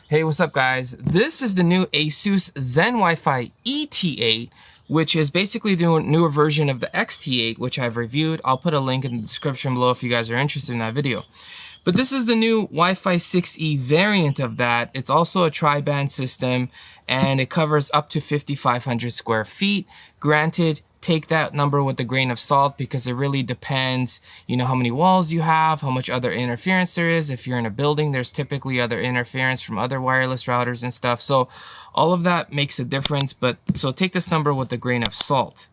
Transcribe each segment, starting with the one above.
Hey, what's up guys? This is the new ASUS ZenWiFi ET8, which is basically the newer version of the XT8, which I've reviewed. I'll put a link in the description below if you guys are interested in that video. But this is the new Wi-Fi 6E variant of that. It's also a tri-band system and it covers up to 5,500 square feet. Granted, take that number with a grain of salt because it really depends, how many walls you have, how much other interference there is. If you're in a building, there's typically other interference from other wireless routers and stuff. So all of that makes a difference, so take this number with a grain of salt.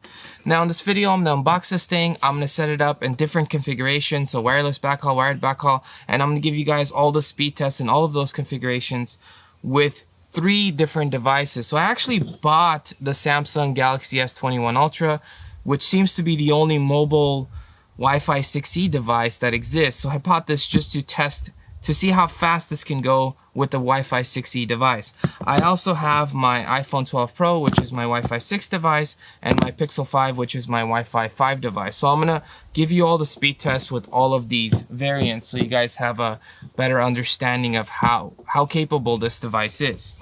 Now in this video, I'm gonna unbox this thing. I'm gonna set it up in different configurations. So wireless backhaul, wired backhaul, and I'm gonna give you guys all the speed tests and all of those configurations with 3 different devices. So I actually bought the Samsung Galaxy S21 Ultra, which seems to be the only mobile Wi-Fi 6E device that exists. So I bought this just to test to see how fast this can go with the Wi-Fi 6E device. I also have my iPhone 12 Pro, which is my Wi-Fi 6 device, and my Pixel 5, which is my Wi-Fi 5 device. So I'm gonna give you all the speed tests with all of these variants so you guys have a better understanding of how capable this device is.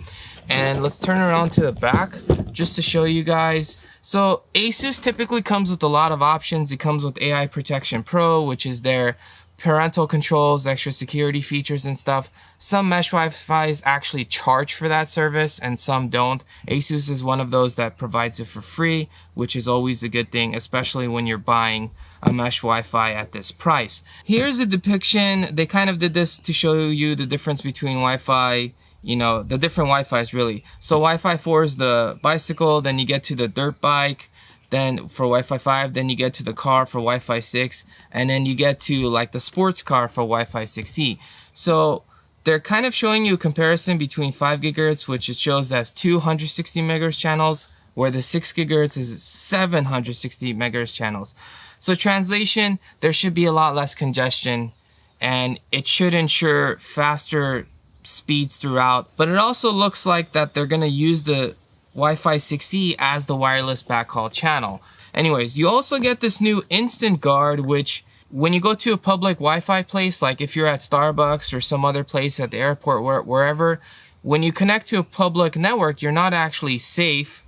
And let's turn around to the back just to show you guys. So ASUS typically comes with a lot of options. It comes with AI Protection Pro, which is their parental controls, extra security features and stuff. Some mesh Wi-Fi's actually charge for that service and some don't. ASUS is one of those that provides it for free, which is always a good thing, especially when you're buying a mesh Wi-Fi at this price. Here's a depiction. They kind of did this to show you the difference between Wi-Fi, the different Wi-Fi's really. So Wi-Fi 4 is the bicycle, then you get to the dirt bike, then for Wi-Fi 5, then you get to the car for Wi-Fi 6, and then you get to like the sports car for Wi-Fi 6E. So they're kind of showing you a comparison between 5 gigahertz, which it shows as 260 megahertz channels, where the 6 gigahertz is 760 megahertz channels. So translation, there should be a lot less congestion, and it should ensure faster speeds throughout. But it also looks like that they're going to use the Wi-Fi 6E as the wireless backhaul channel. Anyways, you also get this new instant guard, which when you go to a public Wi-Fi place, like if you're at Starbucks or some other place at the airport, wherever, when you connect to a public network, you're not actually safe.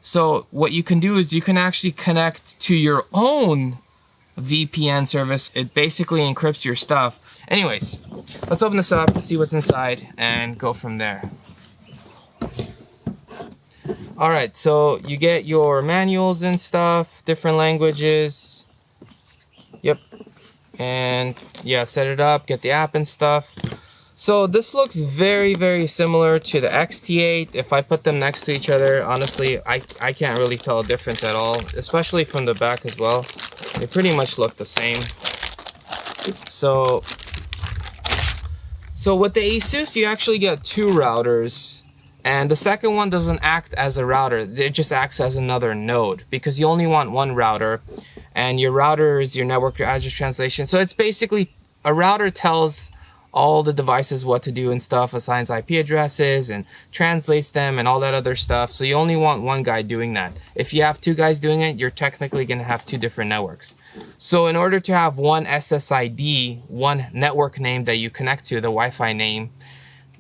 So what you can do is you can actually connect to your own VPN service. It basically encrypts your stuff. Anyways, let's open this up, see what's inside, and go from there. Alright, so you get your manuals and stuff, different languages. Yep. And yeah, set it up, get the app and stuff. So this looks very, very similar to the XT8. If I put them next to each other, honestly, I can't really tell a difference at all, especially from the back as well. They pretty much look the same. So with the ASUS, you actually get 2 routers. And the second one doesn't act as a router, it just acts as another node because you only want 1 router, and your router is your network address translation. So it's basically a router tells all the devices what to do and stuff, assigns IP addresses and translates them and all that other stuff. So you only want 1 guy doing that. If you have 2 guys doing it, you're technically going to have 2 different networks. So in order to have 1 SSID, 1 network name that you connect to, the Wi-Fi name,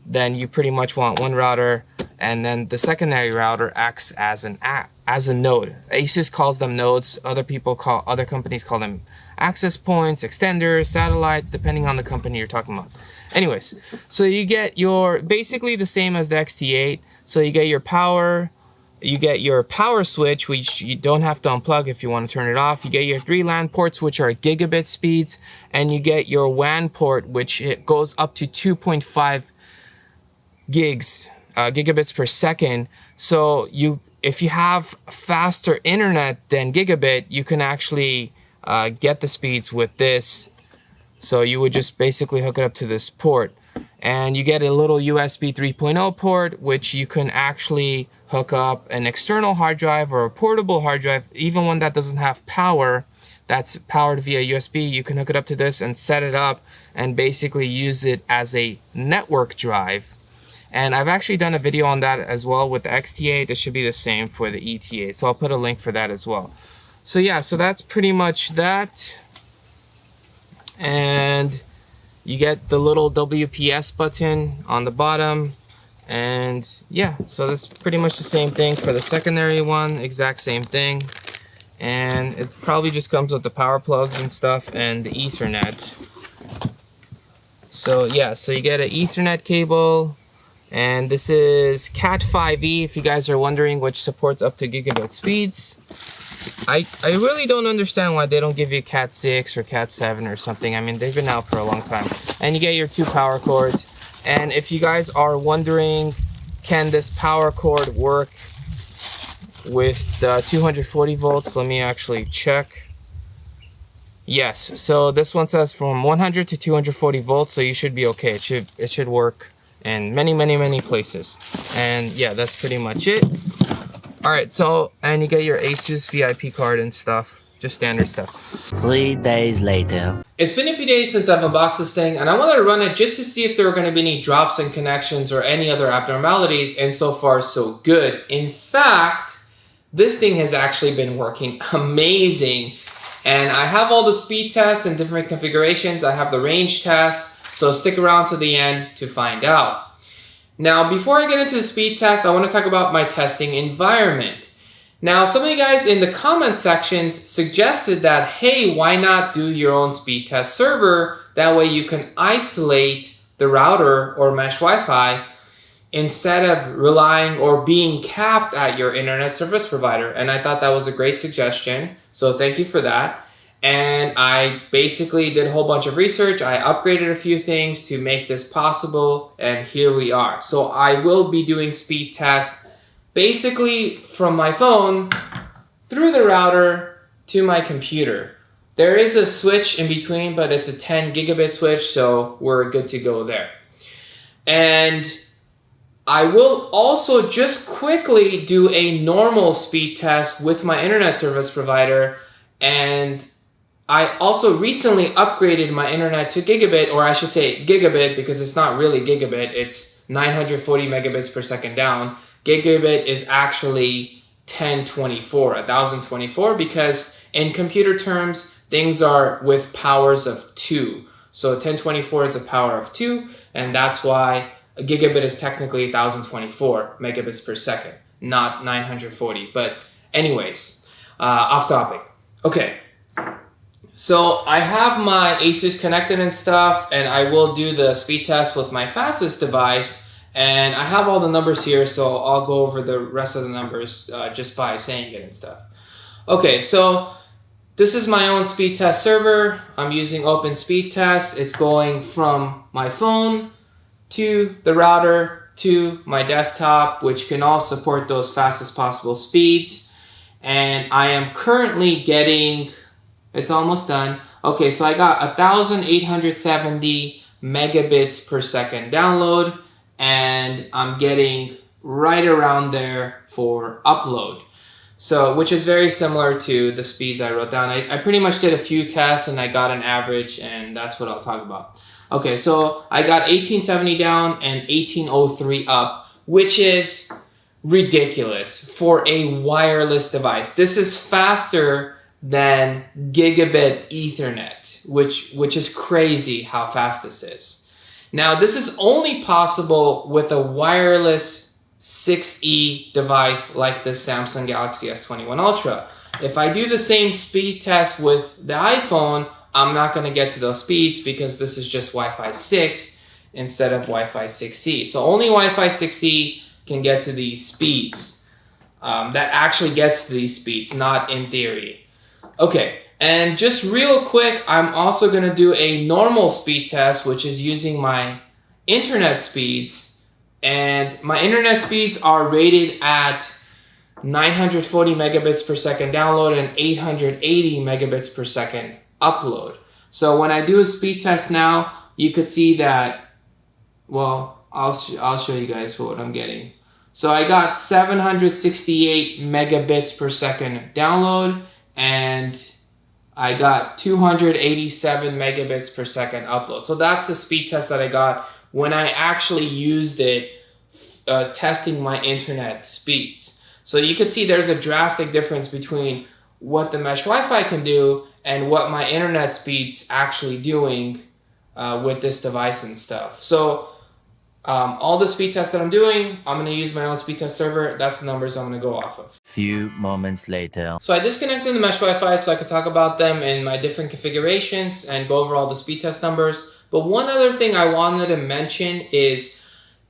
then you pretty much want 1 router, and then the secondary router acts as a node. ASUS calls them nodes. Other companies call them access points, extenders, satellites, depending on the company you're talking about. Anyways, so you get your basically the same as the XT8. So you get your power, you get your power switch, which you don't have to unplug if you want to turn it off. You get your 3 LAN ports, which are gigabit speeds, and you get your WAN port, which it goes up to 2.5 gigabits per second. So if you have faster internet than gigabit, you can actually get the speeds with this. So you would just basically hook it up to this port, and you get a little USB 3.0 port, which you can actually hook up an external hard drive or a portable hard drive. Even one that doesn't have power, that's powered via USB, you can hook it up to this and set it up and basically use it as a network drive. And I've actually done a video on that as well with the XT8. It should be the same for the ET8. So I'll put a link for that as well. So yeah, so that's pretty much that. And you get the little WPS button on the bottom. And yeah, so that's pretty much the same thing for the secondary one, exact same thing. And it probably just comes with the power plugs and stuff and the Ethernet. So yeah, so you get an Ethernet cable, and this is Cat 5e if you guys are wondering, which supports up to gigabit speeds. I really don't understand why they don't give you Cat 6 or Cat 7 or something. I mean, they've been out for a long time. And you get your 2 power cords. And if you guys are wondering, can this power cord work with the 240 volts, let me actually check. Yes, so this one says from 100 to 240 volts, so you should be okay. It should work in many places. And yeah, that's pretty much it. All right, so, and you get your ASUS VIP card and stuff, just standard stuff. 3 days later. It's been a few days since I've unboxed this thing, and I wanted to run it just to see if there were going to be any drops in connections or any other abnormalities, and so far so good. In fact, this thing has actually been working amazing. And I have all the speed tests and different configurations. I have the range test, so stick around to the end to find out. Now, before I get into the speed test, I want to talk about my testing environment. Now, some of you guys in the comment sections suggested that, hey, why not do your own speed test server? That way you can isolate the router or mesh Wi-Fi instead of relying or being capped at your internet service provider. And I thought that was a great suggestion. So thank you for that. And I basically did a whole bunch of research. I upgraded a few things to make this possible. And here we are. So I will be doing speed tests basically from my phone through the router to my computer. There is a switch in between, but it's a 10 gigabit switch. So we're good to go there. And I will also just quickly do a normal speed test with my internet service provider, and I also recently upgraded my internet to gigabit, or I should say gigabit, because it's not really gigabit, it's 940 megabits per second down. Gigabit is actually 1024, because in computer terms, things are with powers of 2. So 1024 is a power of 2, and that's why a gigabit is technically 1024 megabits per second, not 940. But anyways, off topic. Okay, so I have my ASUS connected and stuff, and I will do the speed test with my fastest device. And I have all the numbers here, so I'll go over the rest of the numbers just by saying it and stuff. Okay, so this is my own speed test server. I'm using Open Speed Test. It's going from my phone to the router to my desktop, which can all support those fastest possible speeds. And I am currently getting, it's almost done. Okay, so I got 1,870 megabits per second download, and I'm getting right around there for upload. So, which is very similar to the speeds I wrote down. I pretty much did a few tests and I got an average, and that's what I'll talk about. Okay, so I got 1870 down and 1803 up, which is ridiculous for a wireless device. This is faster than gigabit Ethernet, which is crazy how fast this is. Now, this is only possible with a wireless 6E device like the Samsung Galaxy S21 Ultra. If I do the same speed test with the iPhone, I'm not going to get to those speeds because this is just Wi-Fi 6 instead of Wi-Fi 6E. So only Wi-Fi 6E can get to these speeds. That actually gets to these speeds, not in theory. Okay, and just real quick, I'm also going to do a normal speed test, which is using my internet speeds. And my internet speeds are rated at 940 megabits per second download and 880 megabits per second upload. So when I do a speed test now, you could see that, well, I'll show you guys what I'm getting. So I got 768 megabits per second download, and I got 287 megabits per second upload. So that's the speed test that I got when I actually used it testing my internet speeds. So you can see there's a drastic difference between what the mesh Wi-Fi can do and what my internet speed's actually doing with this device and stuff. So All the speed tests that I'm doing, I'm going to use my own speed test server. That's the numbers I'm going to go off of. Few moments later. So I disconnected the mesh Wi-Fi so I could talk about them in my different configurations and go over all the speed test numbers. But one other thing I wanted to mention is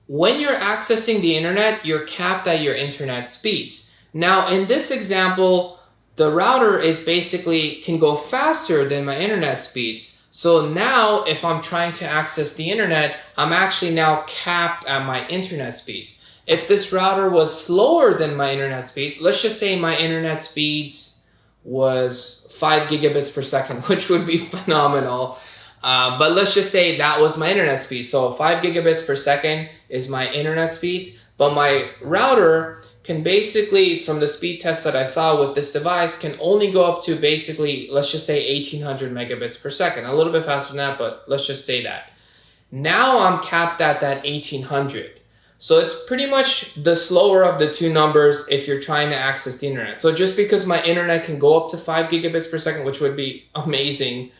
when you're accessing the internet, you're capped at your internet speeds. Now in this example, the router is basically can go faster than my internet speeds. So now if I'm trying to access the internet, I'm actually now capped at my internet speeds. If this router was slower than my internet speeds, let's just say my internet speeds was 5 gigabits per second, which would be phenomenal. But let's just say that was my internet speed. So 5 gigabits per second is my internet speeds, but my router can basically, from the speed test that I saw with this device, can only go up to basically, let's just say 1800 megabits per second. A little bit faster than that, but let's just say that. Now I'm capped at that 1800. So it's pretty much the slower of the two numbers if you're trying to access the internet. So just because my internet can go up to 5 gigabits per second, which would be amazing,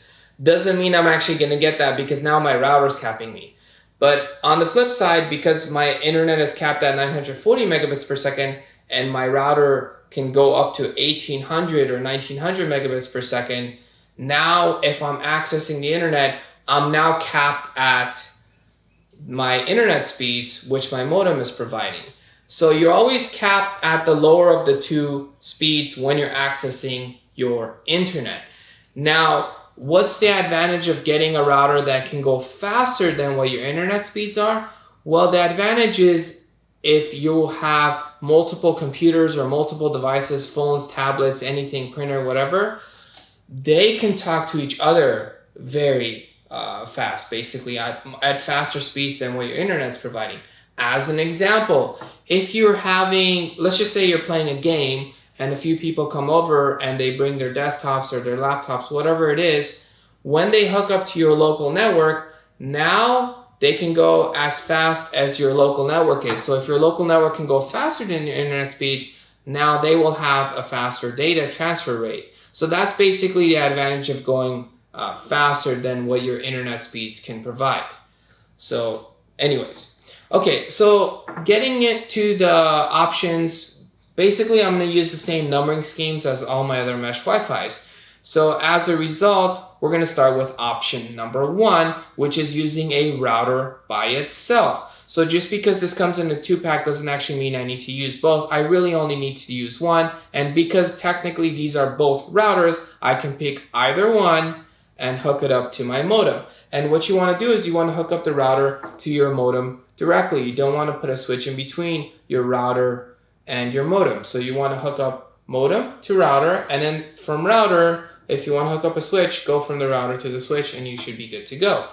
doesn't mean I'm actually going to get that because now my router's capping me. But on the flip side, because my internet is capped at 940 megabits per second and my router can go up to 1800 or 1900 megabits per second, now if I'm accessing the internet, I'm now capped at my internet speeds, which my modem is providing. So you're always capped at the lower of the two speeds when you're accessing your internet. Now, what's the advantage of getting a router that can go faster than what your internet speeds are? Well, the advantage is if you have multiple computers or multiple devices, phones, tablets, anything, printer, whatever, they can talk to each other very fast, basically at faster speeds than what your internet's providing. As an example, if you're having, let's just say you're playing a game and a few people come over and they bring their desktops or their laptops, whatever it is, when they hook up to your local network, now they can go as fast as your local network is. So if your local network can go faster than your internet speeds, now they will have a faster data transfer rate. So that's basically the advantage of going faster than what your internet speeds can provide. So anyways, okay, so getting it to the options, basically, I'm going to use the same numbering schemes as all my other mesh Wi-Fis. So as a result, we're going to start with option number 1, which is using a router by itself. So just because this comes in a 2-pack doesn't actually mean I need to use both. I really only need to use one. And because technically these are both routers, I can pick either one and hook it up to my modem. And what you want to do is you want to hook up the router to your modem directly. You don't want to put a switch in between your router and your modem. So you want to hook up modem to router, and then from router, if you want to hook up a switch, go from the router to the switch and you should be good to go.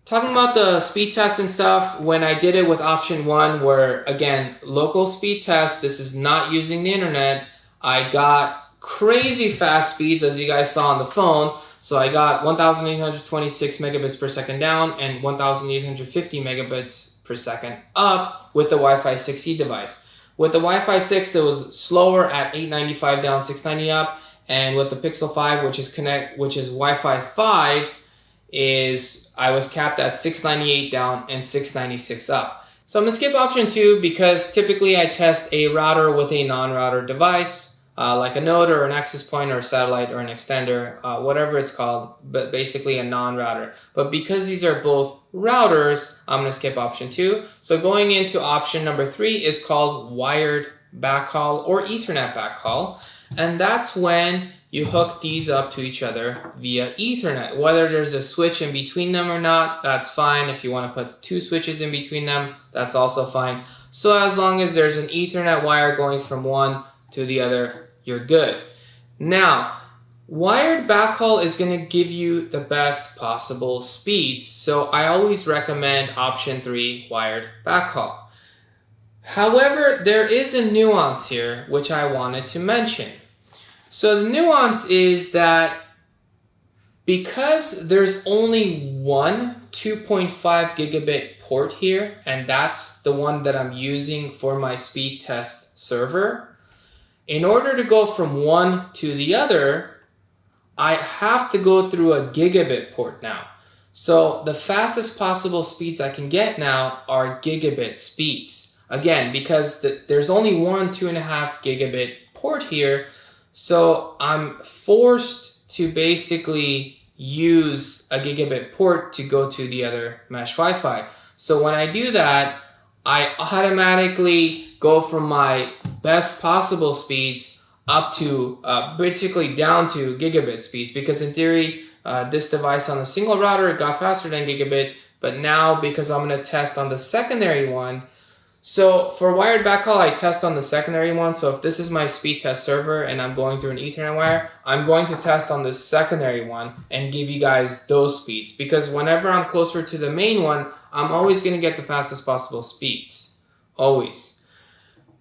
Talking about the speed test and stuff, when I did it with option 1, where again, local speed test, this is not using the internet, I got crazy fast speeds as you guys saw on the phone. So I got 1826 megabits per second down and 1850 megabits per second up with the Wi-Fi 6E device. With the Wi-Fi 6, it was slower at 895 down, 690 up, and with the Pixel 5, which is Wi-Fi 5, I was capped at 698 down and 696 up. So I'm gonna skip option 2 because typically I test a router with a non-router device, like a node or an access point or a satellite or an extender, whatever it's called, but basically a non-router. But because these are both routers, I'm going to skip option 2. So going into option number 3 is called wired backhaul or Ethernet backhaul. And that's when you hook these up to each other via Ethernet. Whether there's a switch in between them or not, that's fine. If you want to put 2 switches in between them, that's also fine. So as long as there's an Ethernet wire going from one to the other, you're good. Now, wired backhaul is going to give you the best possible speeds, so I always recommend option 3, wired backhaul. However, there is a nuance here which I wanted to mention. So the nuance is that because there's only one 2.5 gigabit port here, and that's the one that I'm using for my speed test server, in order to go from one to the other, I have to go through a gigabit port now. So the fastest possible speeds I can get now are gigabit speeds. Again, because there's only one 2.5 gigabit port here, so I'm forced to basically use a gigabit port to go to the other mesh Wi-Fi. So when I do that, I automatically go from my best possible speeds up to basically down to gigabit speeds, because in theory this device on a single router it got faster than gigabit, but now because I'm going to test on the secondary one, so for wired backhaul I test on the secondary one. So if this is my speed test server and I'm going through an Ethernet wire, I'm going to test on the secondary one and give you guys those speeds, because whenever I'm closer to the main one, I'm always going to get the fastest possible speeds, always.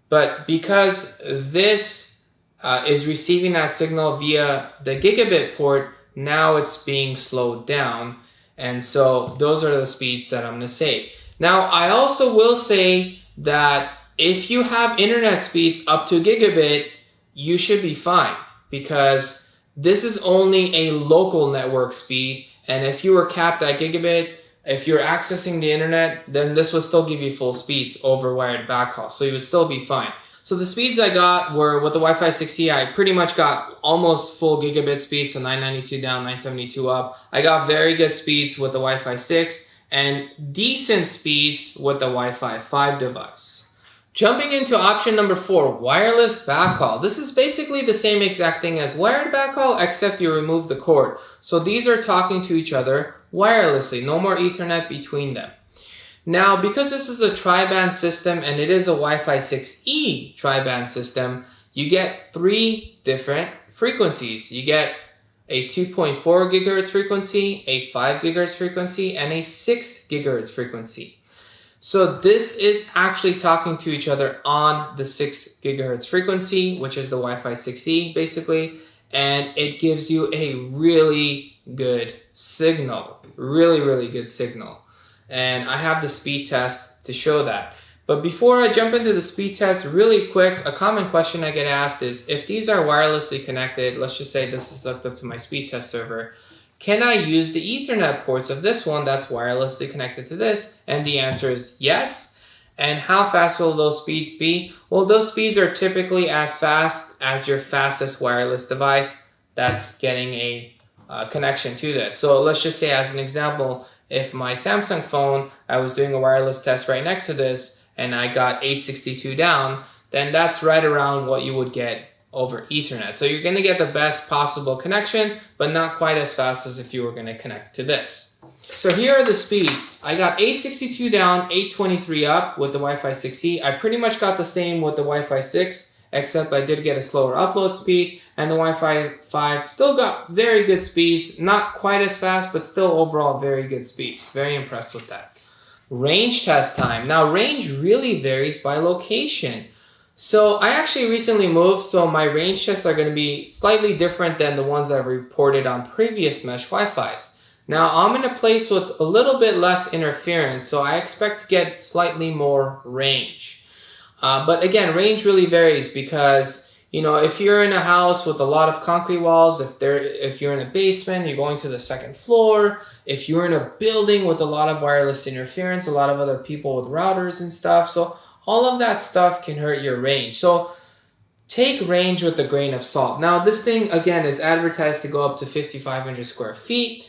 But because this is receiving that signal via the gigabit port, now it's being slowed down, and so those are the speeds that I'm going to say. Now I also will say that if you have internet speeds up to gigabit, you should be fine, because this is only a local network speed, and if you were capped at gigabit, if you're accessing the internet, then this would still give you full speeds over wired backhaul, so you would still be fine. So the speeds I got were, with the Wi-Fi 6E, I pretty much got almost full gigabit speeds, so 992 down, 972 up. I got very good speeds with the Wi-Fi 6, and decent speeds with the Wi-Fi 5 device. Jumping into option number 4, wireless backhaul. This is basically the same exact thing as wired backhaul, except you remove the cord. So these are talking to each other wirelessly, no more Ethernet between them. Now, because this is a triband system and it is a Wi-Fi 6E triband system, you get 3 different frequencies. You get a 2.4 gigahertz frequency, a 5 gigahertz frequency, and a 6 gigahertz frequency. So this is actually talking to each other on the 6 gigahertz frequency, which is the Wi-Fi 6E basically, and it gives you a really good signal, really good signal. And I have the speed test to show that. But before I jump into the speed test, really quick, a common question I get asked is, if these are wirelessly connected, let's just say this is hooked up to my speed test server, can I use the Ethernet ports of this one that's wirelessly connected to this? And the answer is yes. And how fast will those speeds be? Well, those speeds are typically as fast as your fastest wireless device that's getting a connection to this. So let's just say, as an example, if my Samsung phone, I was doing a wireless test right next to this, and I got 862 down, then that's right around what you would get over Ethernet. So you're going to get the best possible connection, but not quite as fast as if you were going to connect to this. So here are the speeds. I got 862 down, 823 up with the Wi-Fi 6E. I pretty much got the same with the Wi-Fi 6, except I did get a slower upload speed, and the Wi-Fi 5 still got very good speeds, not quite as fast, but still overall very good speeds. Very impressed with that. Range test time. Now, range really varies by location. So I actually recently moved, so my range tests are going to be slightly different than the ones I've reported on previous mesh Wi-Fis. Now, I'm in a place with a little bit less interference, so I expect to get slightly more range. But again, range really varies because, you know, if you're in a house with a lot of concrete walls, if you're in a basement, you're going to the second floor, if you're in a building with a lot of wireless interference, a lot of other people with routers and stuff, so all of that stuff can hurt your range. So take range with a grain of salt. Now, this thing, again, is advertised to go up to 5,500 square feet.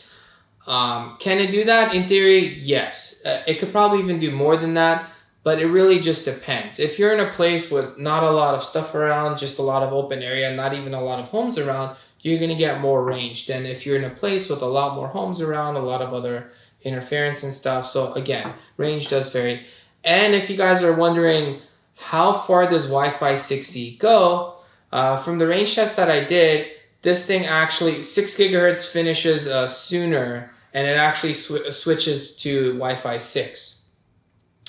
Can it do that? In theory, yes. It could probably even do more than that. But it really just depends. If you're in a place with not a lot of stuff around, just a lot of open area, not even a lot of homes around, you're going to get more range than if you're in a place with a lot more homes around, a lot of other interference and stuff. So again, range does vary. And if you guys are wondering, how far does Wi-Fi 6E go? From the range test that I did, this thing actually, 6 gigahertz finishes sooner, and it actually switches to Wi-Fi 6.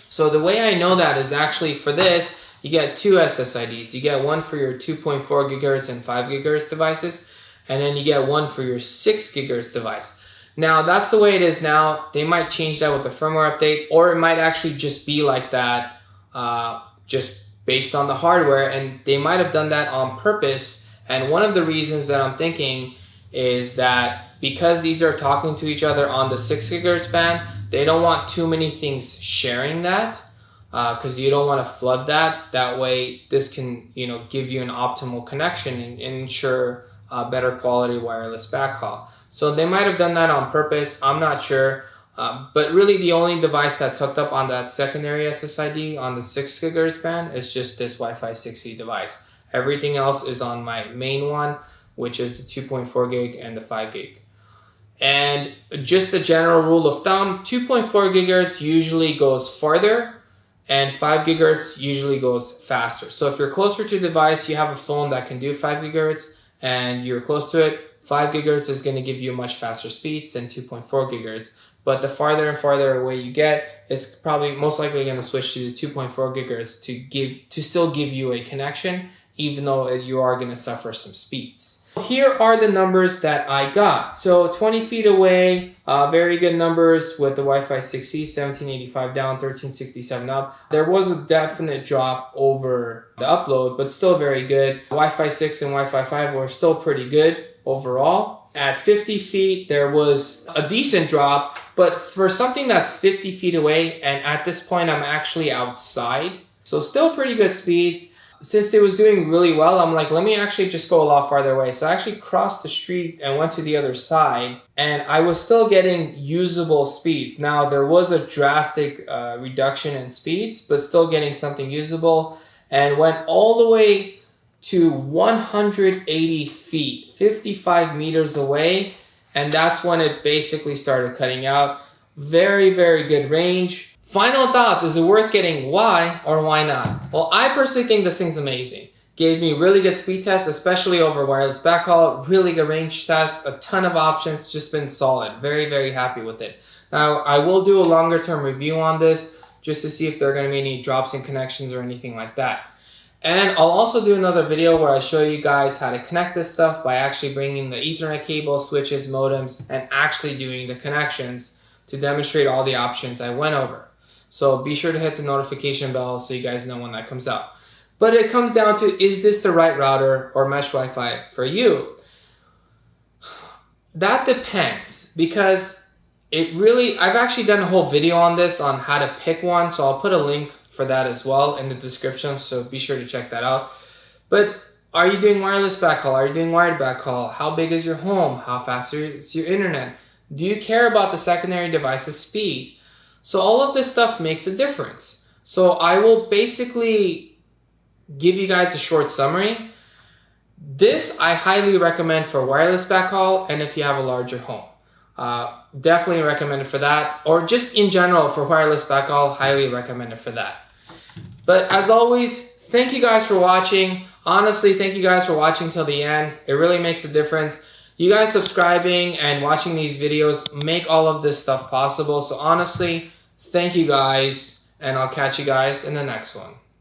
So the way I know that is actually for this, you get 2 SSIDs. You get one for your 2.4 gigahertz and 5 gigahertz devices, and then you get one for your 6 gigahertz device. Now, that's the way it is now. They might change that with the firmware update, or it might actually just be like that, just based on the hardware, and they might have done that on purpose. And one of the reasons that I'm thinking is that because these are talking to each other on the 6 gigahertz band, they don't want too many things sharing that, because you don't want to flood that. That way this can, you know, give you an optimal connection and ensure better quality wireless backhaul. So they might have done that on purpose, I'm not sure. But really the only device that's hooked up on that secondary SSID on the 6 gigahertz band is just this Wi-Fi 6E device. Everything else is on my main one, which is the 2.4 gig and the 5 gig. And just a general rule of thumb, 2.4 gigahertz usually goes farther and 5 gigahertz usually goes faster. So if you're closer to the device, you have a phone that can do 5 gigahertz and you're close to it, 5 gigahertz is going to give you much faster speeds than 2.4 gigahertz. But the farther and farther away you get, it's probably most likely going to switch to the 2.4 gigahertz to still give you a connection, even though you are going to suffer some speeds. Here are the numbers that I got. So 20 feet away, very good numbers with the Wi-Fi 6E, 1785 down, 1367 up. There was a definite drop over the upload, but still very good. Wi-Fi 6 and Wi-Fi 5 were still pretty good overall. At 50 feet, there was a decent drop, but for something that's 50 feet away, and at this point I'm actually outside, so still pretty good speeds. Since it was doing really well, I'm like, let me actually just go a lot farther away. So I actually crossed the street and went to the other side, and I was still getting usable speeds. Now, there was a drastic reduction in speeds, but still getting something usable, and went all the way to 180 feet, 55 meters away, and that's when it basically started cutting out. Very, very good range. Final thoughts, is it worth getting? Why or why not? Well, I personally think this thing's amazing. Gave me really good speed tests, especially over wireless backhaul, really good range test, a ton of options, just been solid. Very, very happy with it. Now, I will do a longer term review on this just to see if there are going to be any drops in connections or anything like that. And I'll also do another video where I show you guys how to connect this stuff by actually bringing the Ethernet cable, switches, modems, and actually doing the connections to demonstrate all the options I went over. So be sure to hit the notification bell so you guys know when that comes out. But it comes down to, is this the right router or mesh Wi-Fi for you? That depends, because I've actually done a whole video on this on how to pick one. So I'll put a link for that as well in the description. So be sure to check that out. But are you doing wireless backhaul? Are you doing wired backhaul? How big is your home? How fast is your internet? Do you care about the secondary device's speed? So all of this stuff makes a difference. So I will basically give you guys a short summary. This I highly recommend for wireless backhaul and if you have a larger home. Definitely recommend it for that. Or just in general for wireless backhaul, highly recommend it for that. But as always, thank you guys for watching. Honestly, thank you guys for watching till the end. It really makes a difference. You guys subscribing and watching these videos make all of this stuff possible. So honestly, thank you guys, and I'll catch you guys in the next one.